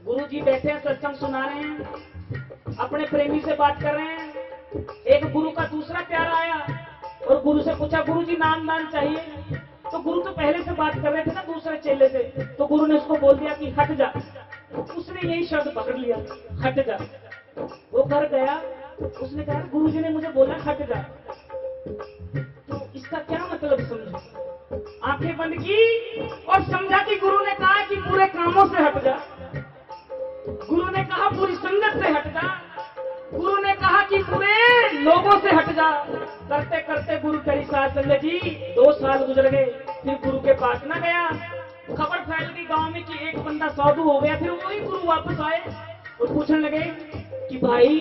गुरु जी बैठे हैं, सत्संग सुना रहे हैं, अपने प्रेमी से बात कर रहे हैं। एक गुरु का दूसरा प्यारा आया और गुरु से पूछा, गुरु जी नाम दान चाहिए। तो गुरु तो पहले से बात कर रहे थे ना दूसरे चेले से, तो गुरु ने उसको बोल दिया कि हट जा। उसने यही शब्द पकड़ लिया, हट जा। वो घर गया, उसने कहा गुरु जी ने मुझे बोला हट जा, तो इसका क्या मतलब समझो। आंखें बंद की और समझा कि गुरु ने कहा कि पूरे कामों से हट जा, गुरु ने कहा पूरी संगत से हट जा, गुरु ने कहा कि पूरे लोगों से हट जा। करते करते गुरु करी साथ संगत जी 2 साल गुजर गए, फिर गुरु के पास न गया। खबर फैल गई गांव में कि एक बंदा साधु हो गया। फिर वही गुरु वापस आए और पूछने लगे कि भाई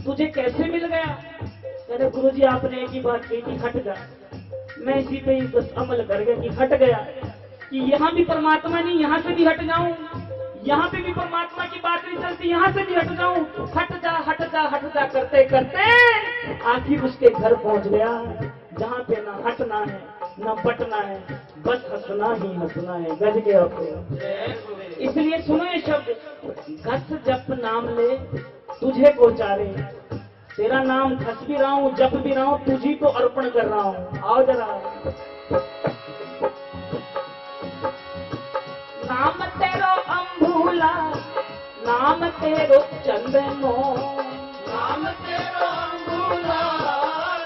तुझे कैसे मिल गया। कहते गुरु जी आपने एक ही बात कही थी हट जा, मैं इसी पे ही बस अमल कर गया कि हट गया, कि यहाँ भी परमात्मा नहीं यहाँ से भी हट जाऊं, यहाँ पे भी परमात्मा की बात नहीं चलती यहाँ से भी हट जाऊं। हट जा हट जा हट जा करते करते आखिर उसके घर पहुंच गया, जहाँ पे ना हटना है ना बटना है, बस हंसना ही हंसना है। गज के अपने इसलिए सुनो ये शब्द, घस जप नाम ले तुझे को चारे। तेरा नाम घस भी रहा हूँ, जप भी रहा हूँ, तुझी को अर्पण कर रहा हूँ। आओ जरा। नाम तेरो अम्बूला, नाम तेरो चंदनो, नाम तेरो अंगूला,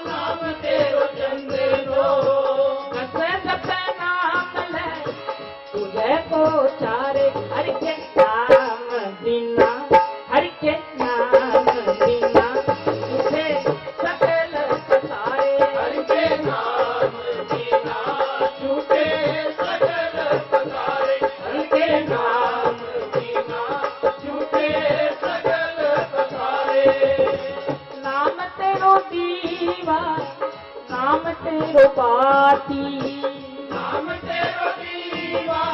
नाम तेरो चंदनो। घसे जपे नाम ले तुझे को चारे। हरि के नाम बिना, हरि के नाम बिना तुझे सकल पसारे। हरि के नाम बिना छूटे सकल पसारे। हरि के नाम बिना छूटे सकल पसारे। नाम तेरो दीवा, नाम तेरो बाती, नाम तेरो दीवा,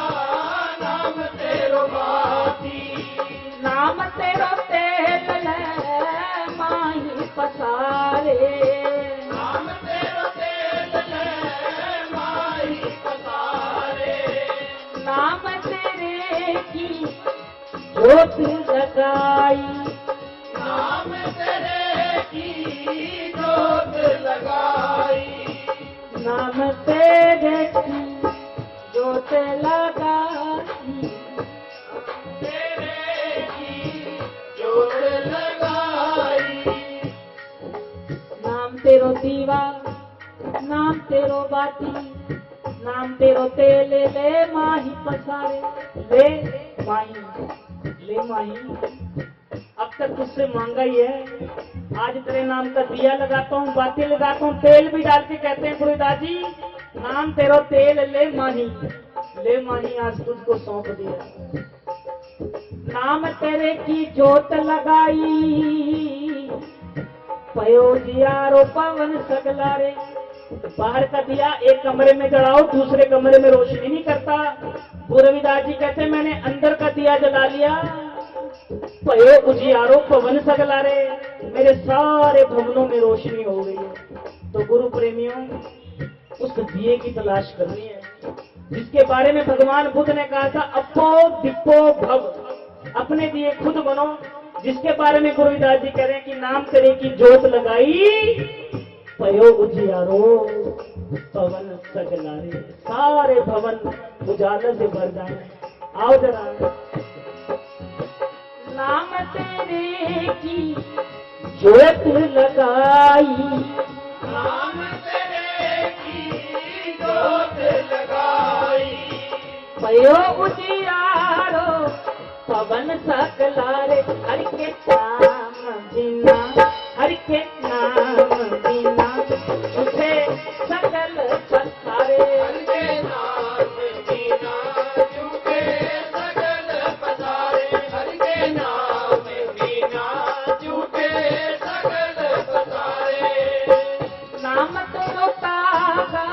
नाम तेरो बाती। नाम तेरो तेल ले माही पसारे। नाम तेरो तेल ले माही पसारे। नाम तेरे की जोत लगाई, नाम तेरे की जोत लगाई। नाम तेरे की जोत लगाई। तेरे की जोत लगाई। नाम तेरो दीवा, नाम तेरो बाती, नाम तेरो तेल ले माही पसारे। ले माही अब तक तुझसे मांगा ही है, आज तेरे नाम का दिया लगाता हूँ, बाती लगाता हूँ, तेल भी डाल के कहते हैं गुरुदास जी नाम तेरो तेल ले माही आज तुझको सौंप दिया। नाम तेरे की जोत लगाई, पयोजियारो पवन सगला रे। बाहर का दिया एक कमरे में जलाओ, दूसरे कमरे में रोशनी नहीं करता। गुरु रविदास जी कहते मैंने अंदर का दिया जला लिया, पयो उजियारो पवन सगला रे, मेरे सारे भवनों में रोशनी हो गई है। तो गुरु प्रेमियों उस दिए की तलाश करनी है जिसके बारे में भगवान बुद्ध ने कहा था अपो दिपो भव, अपने दिए खुद बनो। जिसके बारे में गुरु रविदास जी कह रहे हैं कि नाम तेरे की जोत लगाई, पयो उजियारो पवन सगलारे, सारे भवन उजाला से भर जाए। आओ जरा। नाम तेरे की जोत लगाई, नाम तेरे की जोत लगाई। पयो उजियारो पवन सकलारे। हरि के नाम बिना, हरि के नाम बिना तुझे सकल पसारे। हरि के नाम बिना छूटे सकल पसारे। हरि के नाम बिना छूटे सकल पसारे। नाम तेरो तागा,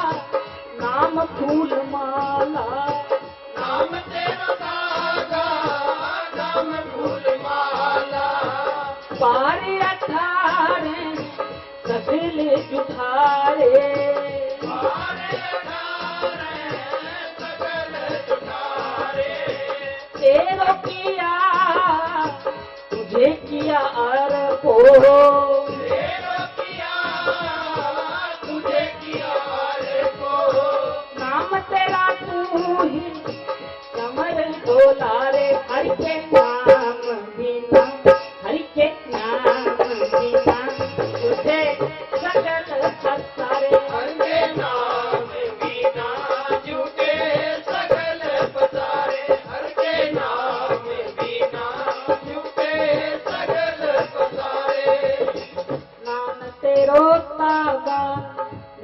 नाम फूल तेरा किया तुझे किया रे को नाम तेरा तू ही कमर डोला रे हरि के नाम बिना हरि के नाम बिना तुझे सगल पसारे हर के नाम बिना झूठे सगल पसारे हर के नाम बिना झूठे सगल पसारे नाम तेरो तागा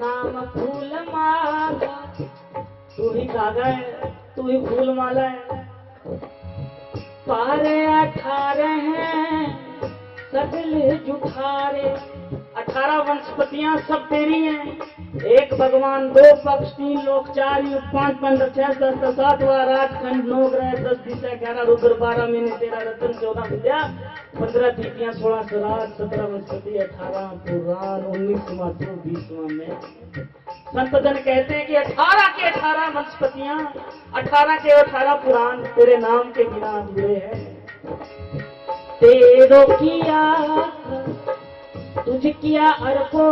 नाम फूल माला तू ही धागा है तू ही फूल माला है पारे 18 हैं सगल जुठारे 18 वनस्पतियां सब तेरी हैं एक भगवान 2 पक्ष 3 लोक 4 युग 5 15 6 10 7 वार 8 खंड 9 ग्रह 10 दिशा 11 रुद्र 12 महीने 13 रत्न 14 विद्या 15 तिथियां 16 सराज 17 वनस्पति 18 पुराण 19 मातृ 20वां में संत जन कहते हैं कि 18 के 18 वनस्पतियां 18 के 18 पुराण तेरे नाम के बिना अधूरे हैं तेरो किया तुझ किया अरबो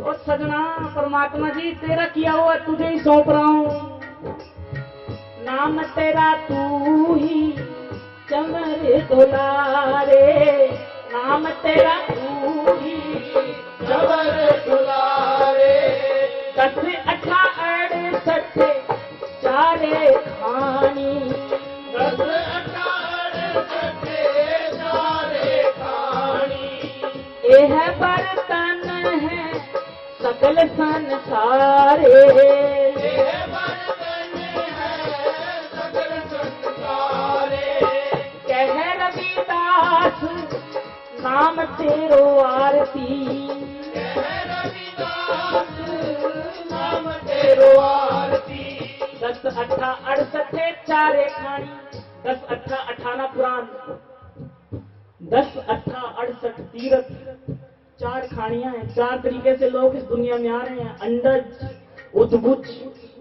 और सजना परमात्मा जी तेरा किया हुआ तुझे ही सौंप रहा हूँ नाम तेरा तू ही चमर दुलारे नाम तेरा तू ही जबर दुलारे 10 18 68 चारे खानी 10 18 सारे खानी यह बर्तन है सकल संसारे ये बर्तन है सगल संसारे कह रविदास नाम तेरो आरती रविदास नाम तेरो आरती 10 18 68 चारे खानी 10 18 18 पुराण 10 18 68 तीर्थ 4 खानियां हैं 4 तरीके से लोग इस दुनिया में आ रहे हैं अंडज उद्भुज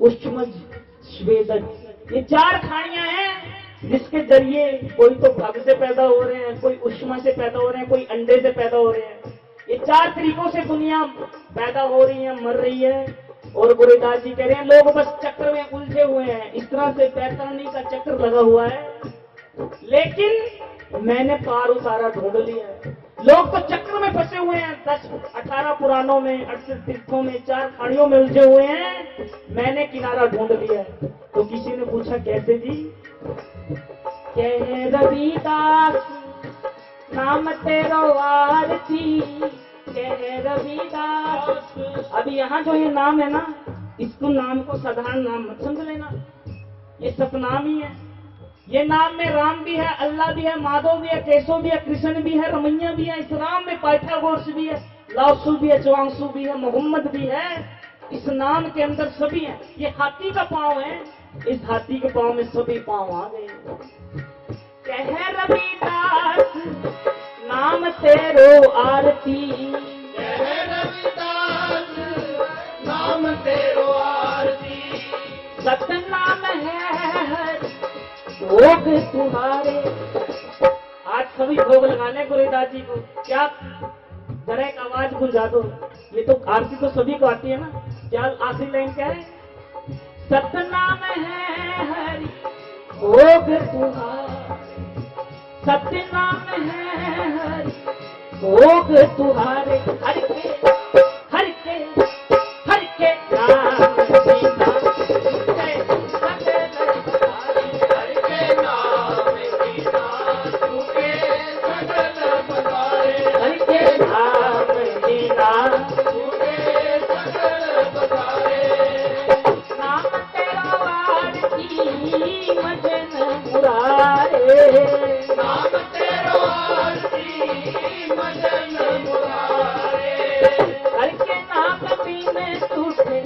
उष्मज स्वेदज ये 4 खानियां हैं जिसके जरिए कोई तो भग से पैदा हो रहे हैं कोई उष्मा से पैदा हो रहे हैं कोई अंडे से पैदा हो रहे हैं ये 4 तरीकों से दुनिया पैदा हो रही है मर रही है और गुरुदास जी कह रहे हैं लोग बस चक्र में उलझे हुए हैं इस तरह से पैतरनी का चक्र लगा हुआ है लेकिन मैंने पार उतारा ढूंढ लिया है लोग तो चक्र में फंसे हुए हैं 10 18 पुराणों में 38 तीर्थों में 4 खाड़ियों में उलझे हुए हैं मैंने किनारा ढूंढ लिया है तो किसी ने पूछा कैसे जी कह रविदास नाम तेरो आरती कह रविदास अब यहाँ जो ये नाम है ना इसको नाम को साधारण नाम मत समझ लेना ये सतनाम ही है ये नाम में राम भी है अल्लाह भी है माधव भी है केशव भी है कृष्ण भी है रमैया भी है इस राम में पाइथागोरस भी है लाओसु भी है चुआंगसु भी है मोहम्मद भी है इस नाम के अंदर सभी है ये हाथी का पांव है इस हाथी के पांव में सभी पांव आ गए कह रविदास नाम तेरो आरती रविदास नाम तेरो आरती सतनाम है भोग तुम्हारे आज सभी भोग लगा ले गुरुदास जी को क्या जरा एक आवाज गुंजा दो ये तो आरती तो सभी को आती है ना क्या आखिरी लाइन क्या है सतनाम है हरि भोग तुम्हारे सतनाम है हरि भोग तुम्हारे हरि के हरि के हरि के नाम बिना हर के नाम बिना झूठे सगल पसारे हरि के नाम बिना झूठे सगल पसारे नाम तेरा आरती मजन मुरारे नाम तेरो आरती मदन मुरारे हर के नाम बिन टूटे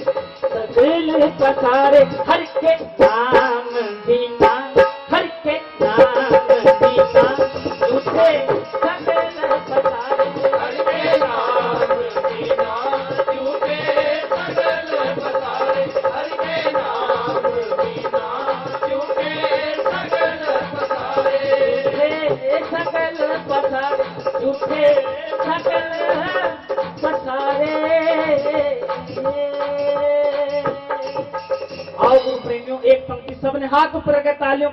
सगल पसारे हर के नाम बिना हर के नाम बिना टूटे सगल पसारे हर के नाम बिना झूठे सगल पसारे हर के नाम बिना झूठे सगल पसारे सगल पसारे टूटे एक पंक्ति सबने हाथ ऊपर करके तालियों